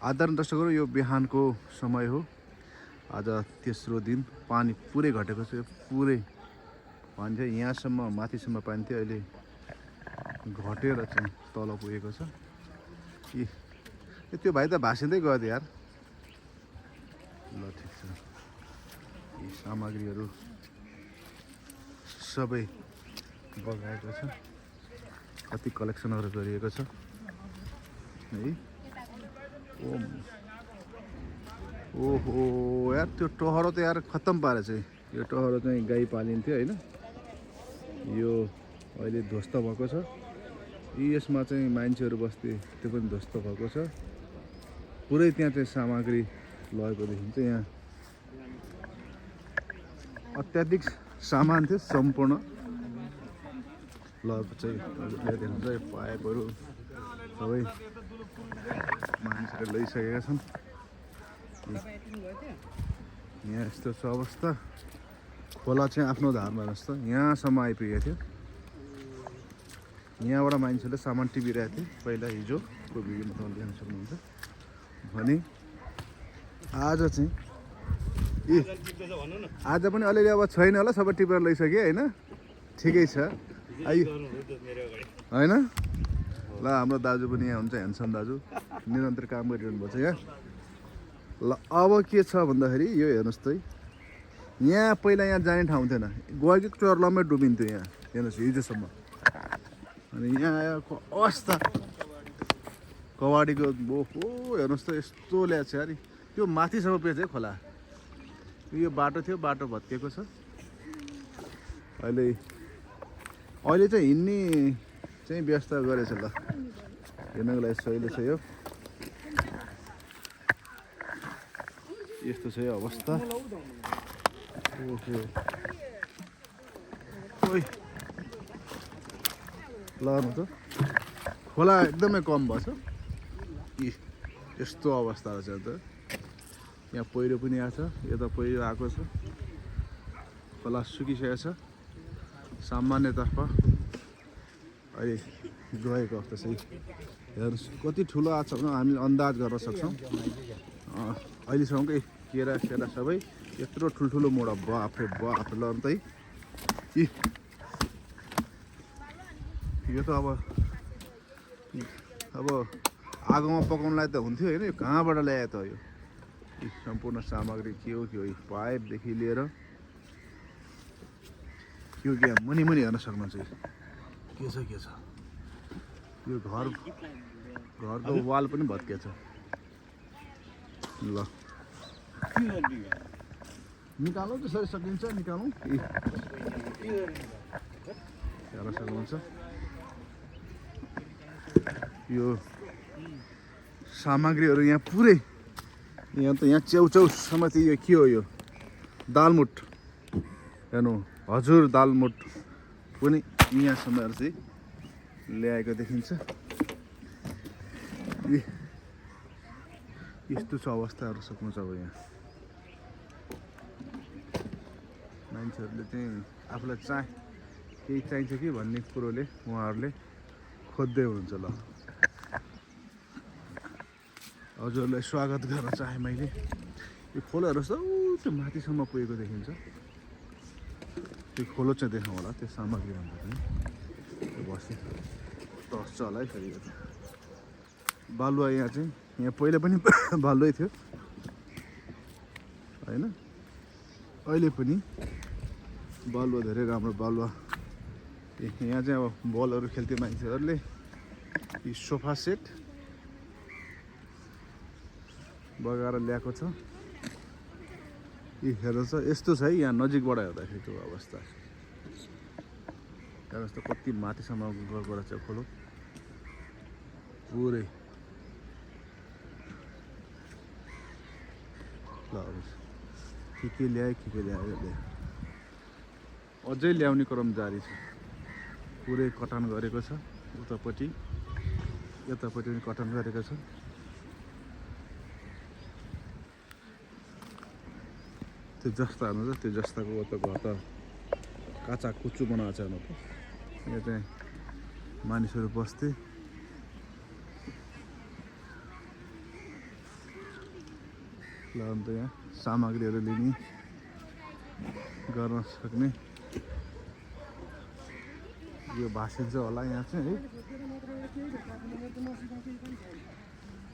आदरण दर्शकहरू, यो बिहानको समय हो। आज तेस्रो दिन। पानी पुरै घटेको छ। पुरै पानी चाहिँ यहाँसम्म माथिसम्म पानी थियो, अहिले घटेर चाहिँ तल पुगेको छ। त्यो भाइ त भासिँदै गयो त यार। ल ठिक छ। यी सामग्रीहरू सबै बगाएको छ। कति कलेक्सनहरू गरिएको छ है। ओहो यार, त्यो टहरो त यार खत्तम पारेछ। यो टहरो चाहिँ गाई पालिन्थ्यो होइन, यो अहिले ध्वस्त भएको छ। यसमा चाहिँ मान्छेहरू बस्थे, त्यो पनि ध्वस्त भएको छ। पुरै त्यहाँ चाहिँ सामग्री लगेको देखिन्छ। यहाँ अत्याधिक सामान थियो, सम्पूर्ण लगेको चाहिँ देखिन्छ। पाइपहरू सबै मान्छेले लैसकेका छन्। यहाँ यस्तो छ अवस्था। खोला चाहिँ आफ्नो धारमा जस्तो यहाँसम्म आइपुगेको थियो। यहाँबाट मान्छेले सामान टिपिरहेको थियो पहिला, हिजोको भिडियोमा तपाईँले देख्न सक्नुहुन्छ भने। आज चाहिँ आज पनि अलिअलि अब छैन होला, सबै टिपेर लैसक्यो होइन। ठिकै छ होइन। ल हाम्रो दाजु पनि यहाँ हुन्छ, ह्यान्डसम दाजु, निरन्तर काम गरिरहनु भएको छ यहाँ। ल अब के छ भन्दाखेरि यो हेर्नुहोस् त, यहाँ पहिला यहाँ जाने ठाउँ थिएन, गएको चर्लमै डुबिन्थ्यो यहाँ। हेर्नुहोस् हिजोसम्म। अनि यहाँ आएको अवस्था कवाडीको ओहो हेर्नुहोस् त, यस्तो ल्याएको छ यार। त्यो माथिसम्म पेछ है खोला। यो बाटो थियो, बाटो भत्किएको छ। अहिले चाहिँ हिँड्ने चाहिँ व्यवस्था गरेछ। ल हेर्नको लागि सहिलो छ यो। यस्तो छ यो अवस्था। ओहो ओइ ल त खोला एकदमै कम भएछ। यस्तो अवस्था रहेछ त। यहाँ पहिरो पनि आएको छ, यता पहिरो आएको छ। खोला सुकिसकेको छ सामान्यतर्फ। अहिले गएको अवस्था चाहिँ हेर्नुहोस् कति ठुलो आएको छ भने हामीले अन्दाज गर्न सक्छौँ। अहिलेसम्मकै केरा सबै यत्रो ठुल्ठुलो मोडा बाफ्रे बाफ। ल अन्त यो त अब आगोमा पकाउनलाई त हुन्थ्यो होइन। यो कहाँबाट ल्यायो त यो सम्पूर्ण सामग्री? के हो पाइपदेखि लिएर यो यहाँ मुनि हेर्न सक्नुहुन्छ। के छ यो घरको वाल पनि भत्किएको छ। ल निकालौँ त्यसरी सकिन्छ, निकालौँ। हेर्न सक्नुहुन्छ यो सामग्रीहरू यहाँ पुरै। यहाँ च्याउसम्म चाहिँ यो के हो? यो दालमुट हेर्नु हजुर, दालमुट पनि यहाँसम्म चाहिँ ल्याएको देखिन्छ। यस्तो छ अवस्थाहरू सक्नुहुन्छ। अब यहाँ मान्छेहरूले चाहिँ आफूलाई केही चाहिन्छ कि भन्ने कुरोले उहाँहरूले खोज्दै हुनुहुन्छ। ल हजुरहरूलाई स्वागत गर्न चाहे मैले। यो खोलोहरू छ त्यो माथिसम्म पुगेको देखिन्छ। त्यो खोलो चाहिँ देखाउँ होला, त्यो सामग्री भन्दा पनि त्यो बस्ने टर्च होला है। फेरि बालुवा यहाँ चाहिँ यहाँ पहिला पनि बालुवै थियो होइन। अहिले पनि बालुवा, धेरै राम्रो बालुवा। यहाँ चाहिँ अब बलहरू खेल्थ्यो मान्छेहरूले। यी सोफा सेट बगाएर ल्याएको छ। यी हेर्नुहोस् त, यस्तो छ है यहाँ नजिकबाट हेर्दाखेरि त्यो अवस्था। हेर्नुहोस् त कति माथिसम्म गएर चाहिँ खोलो पुरै। ल के ल्यायो अझै ल्याउने क्रम जारी छ। पुरै कटान गरेको छ। उतापट्टि यतापट्टि पनि कटान गरेको छ। त्यो जस्ता हेर्नु त, त्यो जस्ताको त घर त काचा कुच्चु बनाएको छ हेर्नु त। यहाँ चाहिँ मानिसहरू बस्थे। ल अन्त यहाँ सामग्रीहरू लिने गर्न सक्ने यो भाषिन्छ होला यहाँ चाहिँ है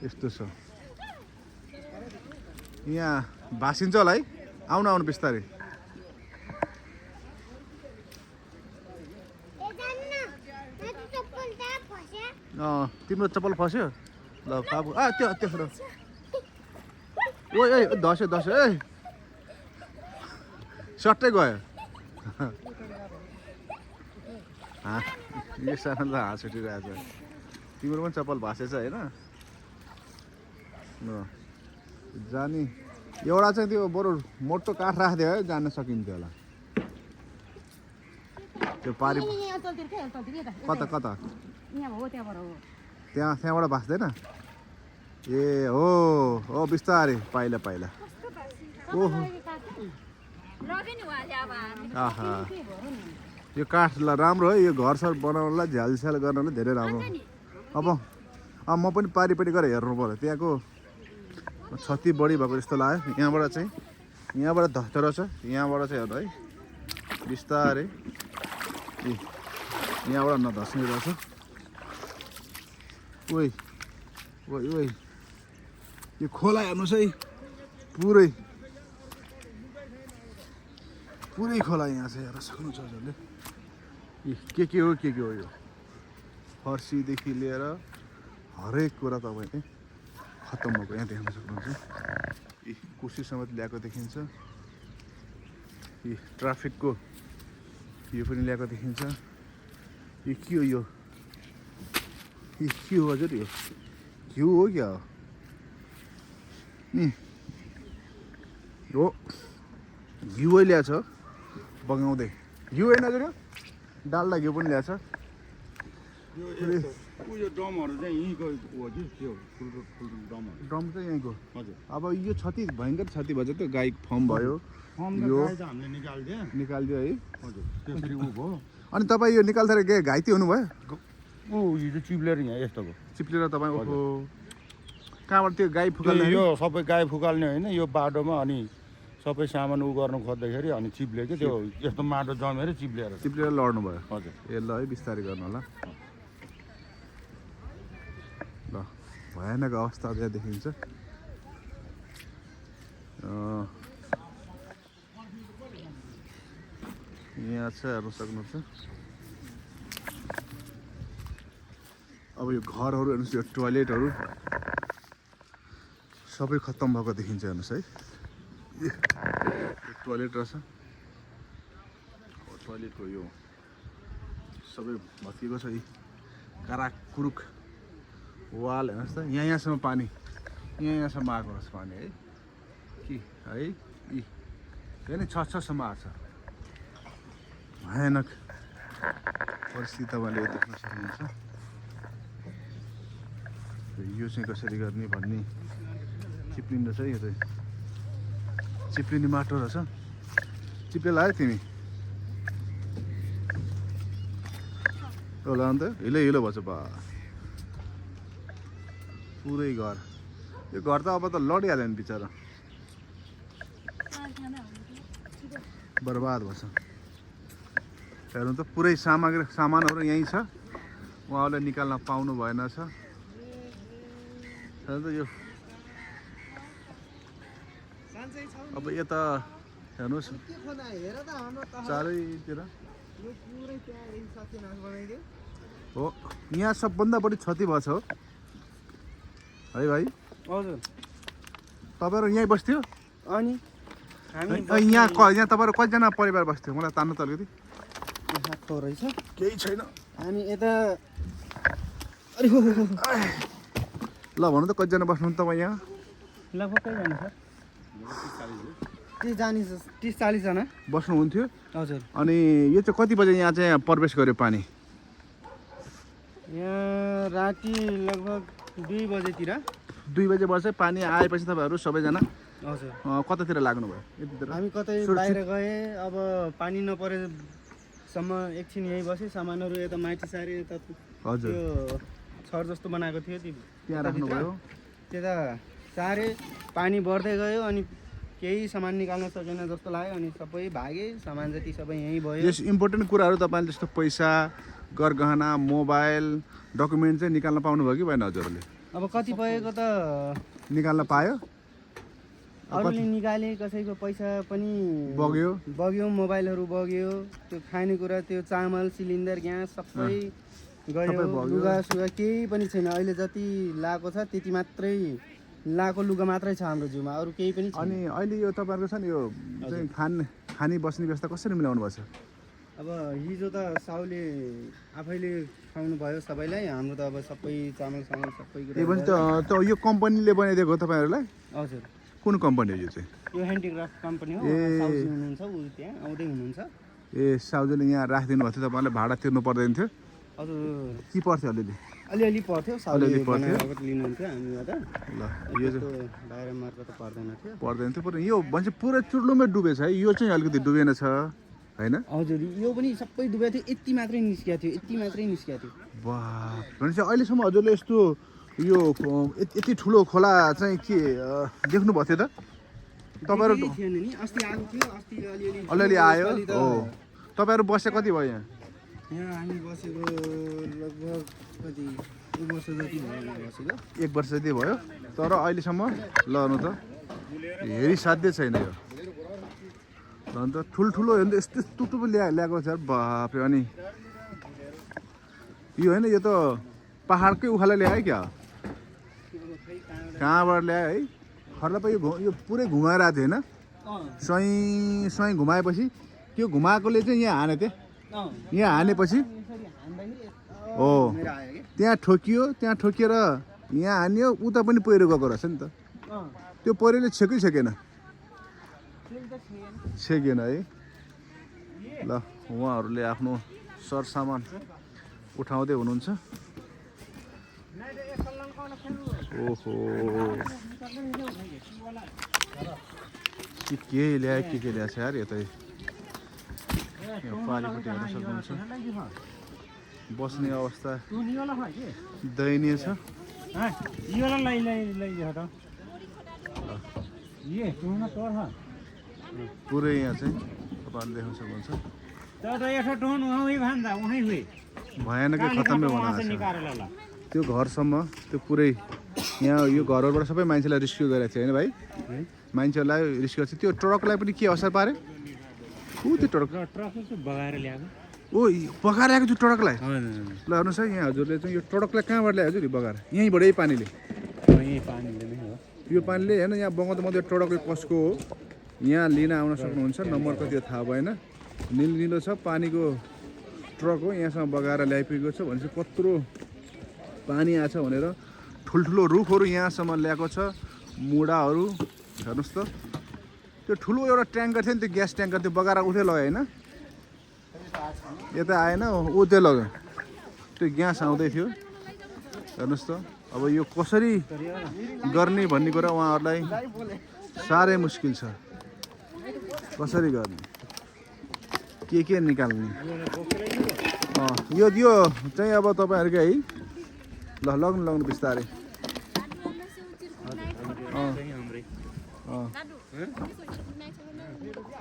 यस्तो छ यहाँ भाषिन्छ होला है आउनु आउनु बिस्तारै तिम्रो चप्पल फस्यो ल बाबु त्यो त्यसो ओइ दस्यो दस्यो ए सट्टै गयो यो सानोलाई हाँस उठिरहेछ तिम्रो पनि चप्पल भाँसेछ होइन जाने एउटा चाहिँ त्यो बरु मोटो काठ राखिदियो है जान सकिन्थ्यो होला त्यो पारि कता कता त्यहाँबाट भाँच्दैन ए हो बिस्तारै पाइला पाइला ओहो आहा यो काठ ल राम्रो है यो घरसर बनाउनलाई झ्यालस्याल गर्नलाई धेरै राम्रो अब म पनि पारिपट्टि गएर हेर्नु पर्यो त्यहाँको क्षति बढी भएको जस्तो लाग्यो यहाँबाट चाहिँ यहाँबाट धत्तेरो छ यहाँबाट चाहिँ हेर्नु है बिस्तारै यहाँबाट नधस्ने रहेछ ओइ ओइ ओइ यो खोला हेर्नुहोस् है पुरै खोला यहाँ चाहिँ हेर्न सक्नुहुन्छ हजुरले के हो यो फर्सीदेखि लिएर हरेक कुरा तपाईँले खत्तम भएको यहाँ देख्न सक्नुहुन्छ यी कुर्सी समेत ल्याएको देखिन्छ यी ट्राफिकको यो पनि ल्याएको देखिन्छ यो के हो यो के हो हजुर यो घिउ हो क्या हो घिउ ल्याएछ बगाउँदै घिउ होइन हजुर यो डाल्डा घिउ पनि ल्याएछ यो ड्रमहरू चाहिँ यहीँको हो कि त्यो ड्रम चाहिँ यहीँको हजुर अब यो क्षति भयङ्कर क्षति भएछ त्यो गाई फर्म भयो यो हामीले निकालिदियो है हजुर त्यसरी ऊ भयो अनि तपाईँ यो निकाल्दाखेरि के घाइते हुनुभयो ऊ यो चाहिँ चिप्लेर यहाँ यस्तो भयो चिप्लेर तपाईँ ओहो कहाँबाट त्यो गाई फुकाल्ने यो सबै गाई फुकाल्ने होइन यो बाटोमा अनि सबै सामान उ गर्नु खोज्दाखेरि अनि चिप्ल्यो कि त्यो यस्तो माटो जमेर चिप्लेर लड्नु भयो हजुर ए ल है बिस्तारै गर्नु होला ल भयानक अवस्था त्यहाँ देखिन्छ यहाँ छ हेर्नु सक्नुहुन्छ अब यो घरहरू हेर्नुहोस् यो टोयलेटहरू सबै खत्तम भएको देखिन्छ हेर्नुहोस् है टोयलेट रहेछ टोयलेटको यो सबै भत्किएको छ यी काराक कुरुक वाल हेर्नुहोस् त यहाँसम्म पानी यहाँसम्म आएको रहेछ पानी है कि है यी नि छसम्म आएको छ भयानक परिस्थिति तपाईँले देख्न सक्नुहुन्छ यो चाहिँ कसरी गर्ने भन्ने चिप्लिँदो छ यो चाहिँ चिप्लिने माटो रहेछ चिप्ले लाग्यो तिमी होला अन्त हिलो भएछ बा पुरै घर यो घर त अब त लडिहाल्यो नि बिचरा बर्बाद भएछ हेर्नु त पुरै सामानहरू यहीँ छ उहाँहरूले निकाल्न पाउनु भएन छ हेर्नु त यो अब यता हेर्नुहोस् चारैतिर हो यहाँ सबभन्दा बढी क्षति भएछ हो है भाइ हजुर तपाईँहरू यहीँ बस्थ्यो अनि यहाँ तपाईँहरू कतिजना परिवार बस्थ्यो मलाई तान्नु त अलिकति रहेछ केही छैन हामी यता ल भन्नु त कतिजना बस्नुहुन्छ तपाईँ यहाँ लगभग कतिजना छ 30-40 जना बस्नुहुन्थ्यो हजुर अनि यो चाहिँ कति बजे यहाँ चाहिँ प्रवेश गर्यो पानी यहाँ राति लगभग 2 बजेतिर 2 बजेबाट चाहिँ पानी आएपछि तपाईँहरू सबैजना हजुर कतातिर लाग्नुभयो यतितिर हामी कतै बाहिर गए अब पानी नपरेसम्म एकछिन यहीँ बसेँ सामानहरू यता माथि सारी यता हजुर त्यो छर जस्तो बनाएको थियो त्यहाँ राख्नुभयो त्यता चारे पानी बढ्दै गयो अनि केही सामान निकाल्न सकेन जस्तो लाग्यो अनि सबै भागे सामान जति सबै यहीँ भयो। यस इम्पोर्टेन्ट कुराहरू तपाईँले जस्तो पैसा गरगहना मोबाइल डकुमेन्ट चाहिँ निकाल्न पाउनुभयो कि भएन हजुरहरूले? अब कतिपयको त निकाल्न पायो, अरूले निकाले, कसैको पैसा पनि बग्यो, मोबाइलहरू बग्यो, त्यो खानेकुरा त्यो चामल सिलिन्डर ग्यास सबै गयो, लुगा सुगा केही पनि छैन। अहिले जति लाएको छ त्यति मात्रै लाएको लुगा मात्रै छ हाम्रो जिउमा, अरू केही पनि छैन। अनि अहिले यो तपाईँहरूको छ नि यो चाहिँ खाने बस्ने व्यवस्था कसरी मिलाउनु भएको छ? अब हिजो त साउले आफैले खुवाउनु भयो सबैलाई, हाम्रो त अब सबै चामल सामल सबै कुरा। ए भने त यो कम्पनीले बनाइदिएको हो तपाईँहरूलाई? हजुर। कुन कम्पनी हो यो चाहिँ? यो ह्यान्डिक्राफ्ट कम्पनी हो, साउजी हुनुहुन्छ, ऊ त्यहाँ आउँदै हुनुहुन्छ। ए साउजीले यहाँ राखिदिनु भएको थियो, तपाईँलाई भाडा तिर्नु पर्दैन थियो? हजुर। के पर्थ्यो अलिअलि पर्थ्यो, साउले बनाएर लिनुहुन्थ्यो हामीबाट। ल यो चाहिँ बाहिर मार्फत त पर्दैन थियो यो भन्छ पुरै चुर्लुमै डुबेछ है, यो चाहिँ अलिकति डुबेन छ हैन? हजुर, यो पनि सबै डुबेको थियो, यति मात्रै निस्किएको थियो। वाह, भनेपछि अहिलेसम्म हजुरले यस्तो यो यति ठुलो खोला चाहिँ के देख्नु भएको थियो त तपाईँहरू? थिएन नि, अस्ति आएको थियो, अस्ति अलिअलि आयो हो। तपाईँहरू बसे कति भयो यहाँ? यहाँ हामी बसेको लगभग कति 1 वर्ष जति भयो बसेको। 1 वर्ष जति भयो, तर अहिलेसम्म लहनु त हेरिसाध्य छैन यो। अन्त ठुल्ठुलो हेर्नु यस्तो टुटुपो ल्याएको छ बाफ्रे। अनि यो होइन, यो त पहाडकै उखाले ल्यायो क्या? कहाँबाट ल्यायो है? खर्ला यो पुरै घुमाइरहेको थियो होइन? स्वाइँ घुमाएपछि त्यो घुमाएकोले चाहिँ यहाँ हाने थिएँ, यहाँ हानेपछि हो त्यहाँ ठोकिएर यहाँ हान्यो, उता पनि पहिरो गएको रहेछ नि त। त्यो पहिरोले छेकेन है। ल उहाँहरूले आफ्नो सरसामान उठाउँदै हुनुहुन्छ। ओहो के ल्याएछ यार यो त। पारिपट्टि हेर्न सक्नुहुन्छ, बस्ने अवस्था दयनीय छ। पुरै यहाँ चाहिँ तपाईँले देख्न सक्नुहुन्छ भयानकै खतमै बनाएको छ त्यो घरसम्म। त्यो पुरै यहाँ यो घरहरूबाट सबै मान्छेलाई रेस्क्यु गरेको थियो होइन भाइ? मान्छेहरूलाई रेस्क्यु गरेको थियो। त्यो ट्रकलाई पनि के असर पारे? त्यो ट्रक बगाएर आएको त्यो ट्रकलाई। ल हेर्नुहोस् है, यहाँ हजुरले चाहिँ यो ट्रकलाई कहाँबाट ल्यायो हजुर? बगाएर यहीँबाट पानीले यो पानीले होइन? यहाँ बगाउँदा ट्रक कसको हो यहाँ लिन आउन सक्नुहुन्छ। नम्बर कति थाहा भएन, निलो छ पानीको ट्रक हो, यहाँसम्म बगाएर ल्याइपुगेको छ। भनेपछि कत्रो पानी आछ भनेर ठुल्ठुलो रुखहरू यहाँसम्म ल्याएको छ, मुढाहरू हेर्नुहोस् त। त्यो ठुलो एउटा ट्याङ्कर थियो नि, त्यो ग्यास ट्याङ्कर, त्यो बगाएर उठै लगायो होइन? यता आएन, उतै लग्यो, त्यो ग्यास आउँदै थियो हेर्नुहोस् त। अब यो कसरी गर्ने भन्ने कुरा उहाँहरूलाई साह्रै मुस्किल छ। कसरी गर्ने, के निकाल्ने? यो चाहिँ अब तपाईँहरूकै है। ल लग्नु बिस्तारै।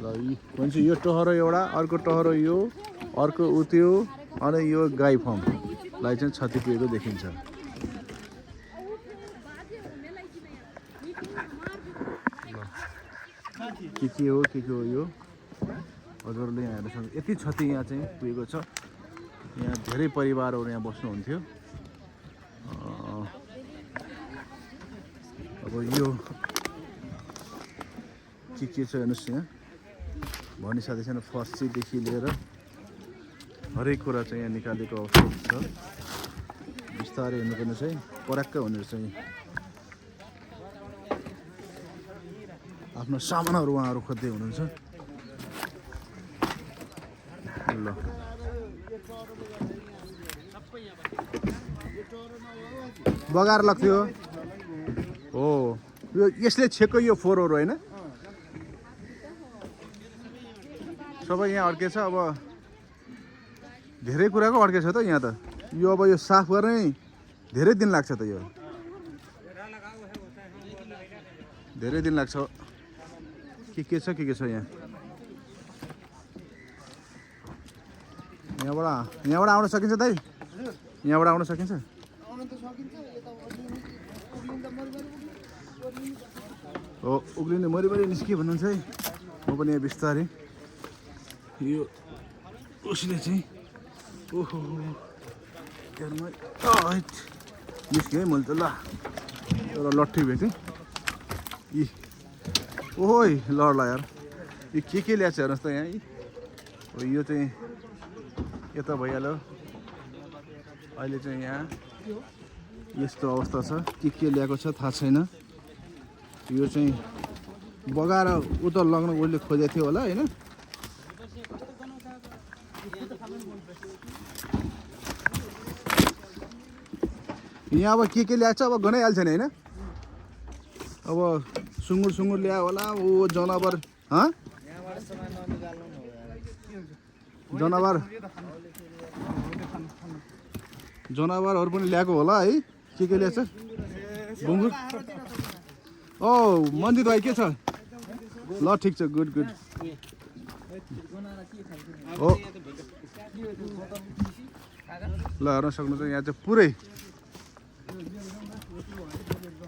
ल भन्छ यो टहरो एउटा, अर्को टहरो यो, अर्को उत्यो, अनि यो गाई फर्मलाई चाहिँ क्षति पुगेको देखिन्छ। के हो यो हजुरले यहाँ हेर्न सक्नुहुन्छ। यति क्षति यहाँ चाहिँ पुगेको छ। यहाँ धेरै परिवारहरू यहाँ बस्नुहुन्थ्यो। अब यो के छ हेर्नुहोस्, यहाँ भनी साथै छैन, फर्सीदेखि लिएर हरेक कुरा चाहिँ यहाँ निकालेको अवस्था छ। बिस्तारै हेर्नुपर्ने चाहिँ पराक्क भनेर चाहिँ आफ्नो सामानहरू उहाँहरू खोज्दै हुनुहुन्छ। ल बगाएर लाग्थ्यो हो यो, यसले छेको यो फोहोरहरू होइन? सबै यहाँ अड्केछ। अब धेरै कुराको अड्केछ त यहाँ त। यो अब यो साफ गर्नै धेरै दिन लाग्छ त। यो धेरै दिन लाग्छ के छ यहाँ यहाँबाट आउन सकिन्छ दाइ यहाँबाट आउन सकिन्छ हो उक्लिने मरिमरि निस्के भन्नुहुन्छ है म पनि यहाँ बिस्तारै यो उसले चाहिँ ओहो निस्केँ है मैले त ल एउटा लट्ठी भेटेँ यी ओहोइ लड्ला यार यो के ल्याएको छ हेर्नुहोस् त यहाँ यो चाहिँ यता भइहाल्यो अहिले चाहिँ यहाँ यस्तो अवस्था छ के ल्याएको छ थाहा छैन यो चाहिँ बगाएर उता लग्न उसले खोजेको थियो होला होइन यहाँ अब के ल्याएको छ अब गनाइहाल्छ नि होइन अब सुँगुर ल्यायो होला ऊ जनावर जनावरहरू पनि ल्याएको होला है के ल्याएको छ बुङ्गुर ओ मन्दिर भाइ के छ ल ठिक छ गुड हो ल हेर्न सक्नुहुन्छ यहाँ चाहिँ पुरै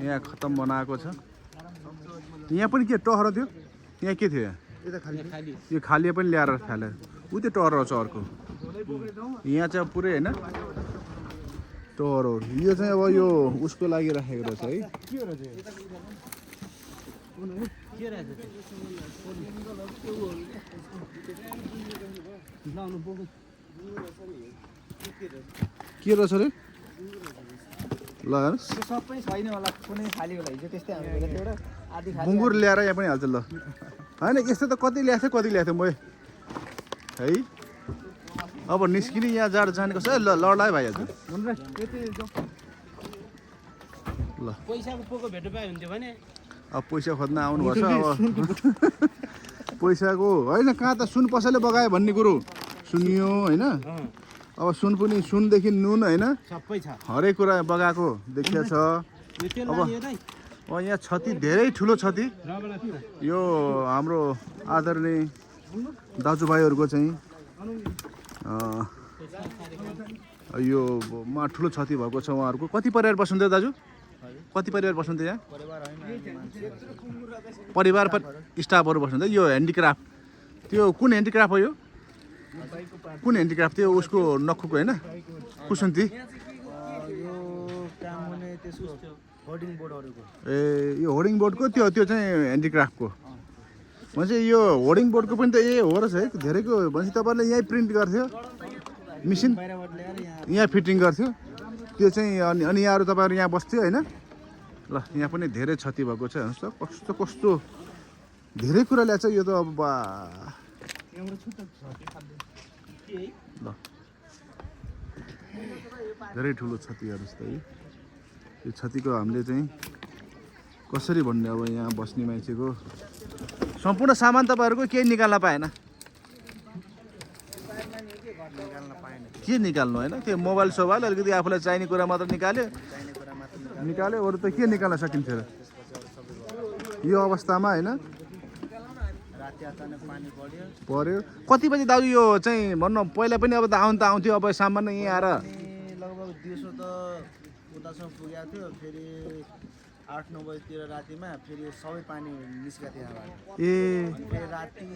यहाँ खतम बनाएको छ यहाँ पनि के टहरो थियो यहाँ के थियो यो खाली पनि ल्याएर फाले ऊ त्यो टहरो छ अर्को यहाँ चाहिँ पुरै होइन टहरो यो चाहिँ अब यो उसको लागि राखेको रहेछ है के रहेछ अरे ल सबै छैन होला कुनै खाली होला हिजो त्यस्तै हामीले एउटा आधी खाली बुङ्गुर ल्याएर यहाँ पनि हाल्छ ल होइन यस्तो त कति ल्याएको थियो म है अब निस्किने यहाँ जाने कसो ल लड्ला है भाइहरू ल पैसाको पोको भेट्नु पाए हुन्थ्यो भने अब पैसा खोज्न आउनुभएको छ अब पैसाको होइन कहाँ त सुन पसैले बगायो भन्ने कुरो सुनियो होइन अब सुन पनि सुनदेखि नुन होइन सबै छ हरेक कुरा बगाएको देखिया छ अब यहाँ क्षति धेरै ठुलो क्षति यो हाम्रो आदरणीय दाजुभाइहरूको चाहिँ यो ठुलो क्षति भएको छ उहाँहरूको कति परिवार बस्नुहुन्थ्यो दाजु कति परिवार बस्नुहुन्थ्यो यहाँ परिवार स्टाफहरू बस्नुहुन्थ्यो यो ह्यान्डिक्राफ्ट त्यो कुन ह्यान्डिक्राफ्ट हो यो कुन ह्यान्डिक्राफ्ट थियो उसको नखुको होइन कुसुन्ती ए यो होर्डिङ बोर्डको त्यो चाहिँ ह्यान्डिक्राफ्टको भनेपछि यो होर्डिङ बोर्डको पनि त हो रहेछ है धेरैको भनेपछि तपाईँले यहीँ प्रिन्ट गर्थ्यो मिसिन यहाँ फिटिङ गर्थ्यो त्यो चाहिँ अनि यहाँहरू तपाईँहरू यहाँ बस्थ्यो होइन ल यहाँ पनि धेरै क्षति भएको छ हेर्नुहोस् त कस्तो धेरै कुरा ल्याएको छ यो त अब बा ल धेरै ठुलो क्षति हेर्नुहोस् त यो क्षतिको हामीले चाहिँ कसरी भन्ने अब यहाँ बस्ने मान्छेको सम्पूर्ण सामान तपाईँहरूको केही निकाल्न पाएन के निकाल्नु होइन त्यो मोबाइल सोबाइल अलिकति आफूलाई चाहिने कुरा मात्र निकाल्यो अरू त के निकाल्न सकिन्छ र यो अवस्थामा होइन पर्यो कति बजी दाजु यो चाहिँ भन्नु पहिला पनि अब त आउँथ्यो अब सामान्य यहाँ आएर लगभग दिउँसो त उतासम्म पुगेको थियो फेरि 8-9 बजीतिर रातिमा फेरि सबै पानी निस्केको थियो फेरि राति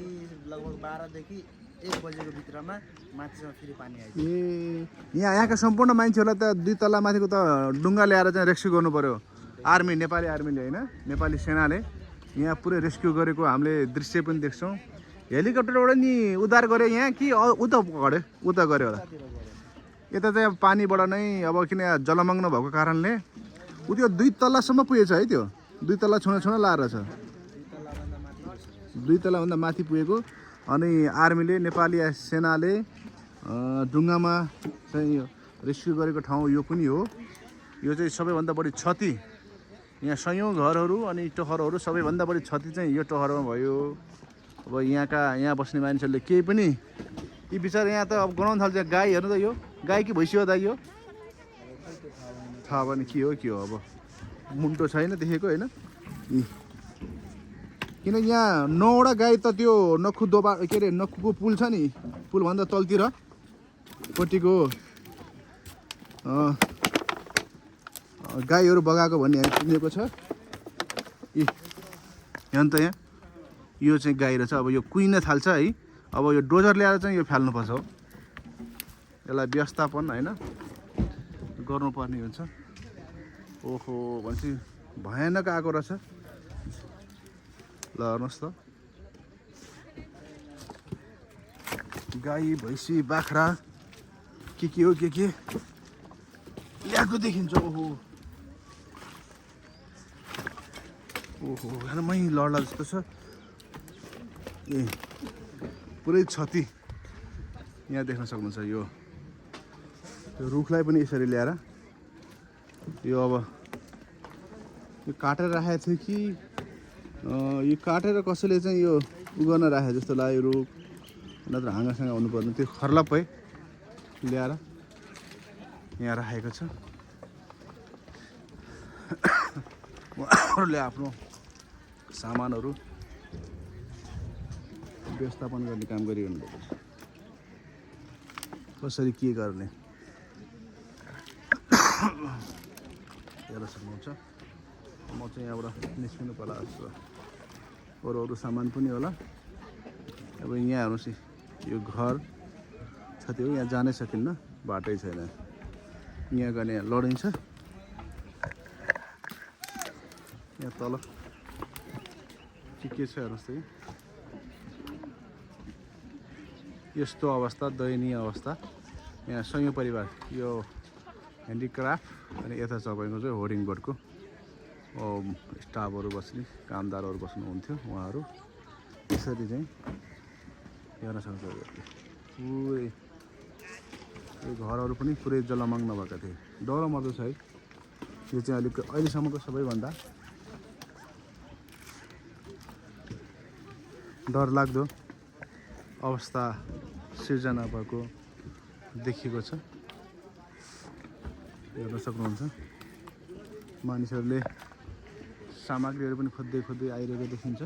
लगभग 12 देखि 1 बजेको भित्रमा माथिसम्म फेरि पानी आयो यहाँका सम्पूर्ण मान्छेहरूलाई त 2 तल्ला माथिको त डुङ्गा ल्याएर चाहिँ रेस्क्यु गर्नु पर्यो नेपाली आर्मीले होइन नेपाली सेनाले यहाँ पुरै रेस्क्यु गरेको हामीले दृश्य पनि देख्छौँ हेलिकप्टरबाट नि उद्धार गऱ्यो यहाँ कि उता गऱ्यो होला यता चाहिँ अब पानीबाट नै अब किन जलमग्न भएको कारणले ऊ त्यो 2 तल्लासम्म पुगेछ है त्यो 2 तल्ला छुना लाएर छ 2 तल्लाभन्दा माथि पुगेको अनि आर्मीले नेपाली सेनाले डुङ्गामा चाहिँ रेस्क्यु गरेको ठाउँ यो पनि हो यो चाहिँ सबैभन्दा बढी क्षति यहाँ सयौँ घरहरू अनि टहरहरू सबैभन्दा बढी क्षति चाहिँ यो टहरमा भयो अब यहाँ बस्ने मान्छेहरूले केही पनि यी बिचरा यहाँ त अब गनाउन थाल्छ गाई हेर्नु त यो गाई कि भैँसी हो दाइ यो थाहा भने के हो अब मुन्टो छैन देखेको होइन। किन यहाँ 9वटा गाई त त्यो नक्खु दोबा के अरे नक्खुको पुल छ नि, पुलभन्दा तलतिर पट्टिको गाईहरू बगाएको भन्ने हामी सुनेको छ। यहाँ त यहाँ यो चाहिँ गाई रहेछ। अब यो कुहिन थाल्छ है। अब यो डोजर ल्याएर चाहिँ यो फाल्नुपर्छ हो, यसलाई व्यवस्थापन होइन गर्नुपर्ने हुन्छ। ओहो भनेपछि भयानक आएको रहेछ। ल हेर्नुहोस् त, गाई भैँसी बाख्रा के हो के ल्याएको देखिन्छ। ओहो ओहो हेर्मै लड्ला जस्तो छ। ए पुरै क्षति यहाँ देख्न सक्नुहुन्छ। यो रुखलाई पनि यसरी ल्याएर यो अब यो काटेर राखेको थियो कि यो काटेर कसैले चाहिँ यो उगर्न राखे जस्तो लाग्यो रुख, नत्र हाँगासँग हुनुपर्ने। त्यो खर्लप्पै ल्याएर यहाँ राखेको छ। उहाँहरूले आफ्नो सामानहरू व्यवस्थापन गर्ने काम गरिरहनु भएको छ। कसरी के गर्ने हेर्न सक्नुहुन्छ। म चाहिँ यहाँबाट निस्किनु पर्ला जस्तो। अरू सामान पनि होला। अब यहाँ हेर्नुहोस् यो घर छ, त्यो यहाँ जानै सकिन्न, बाटै छैन। यहाँ गर्ने लडिन्छ। यहाँ तल के छ हेर्नुहोस् त, यस्तो अवस्था, दयनीय अवस्था। यहाँ संयुक्त परिवार यो ह्यान्डिक्राफ्ट अनि यता तपाईँको चाहिँ होर्डिङ बोर्डको स्टाफहरू बस्ने, कामदारहरू बस्नुहुन्थ्यो। उहाँहरू यसरी चाहिँ हेर्न सक्छ। पुरै यो घरहरू पनि पुरै जलमग्न भएका थिए। डर मर्दो छ है। यो चाहिँ अलिक अहिलेसम्मको सबैभन्दा डरलाग्दो अवस्था सिर्जना भएको देखिएको छ। हेर्न सक्नुहुन्छ। मानिसहरूले सामग्रीहरू पनि खोज्दै आइरहेको देखिन्छ।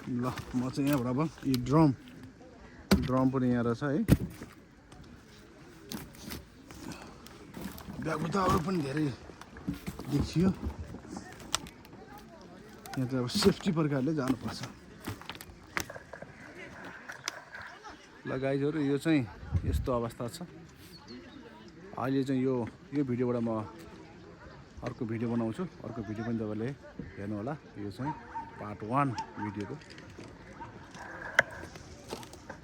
ल म चाहिँ यहाँबाट अब यो ड्रम पनि यहाँ रहेछ है। ब्यागुताहरू पनि धेरै देखियो। यहाँ चाहिँ अब सेफ्टी प्रकारले जानुपर्छ। ल गाइजहरू, यो चाहिँ यस्तो अवस्था छ अहिले चाहिँ। यो भिडियोबाट म अर्को भिडियो बनाउँछु। अर्को भिडियो पनि तपाईँले हेर्नु होला। यो चाहिँ पार्ट 1 भिडियोको।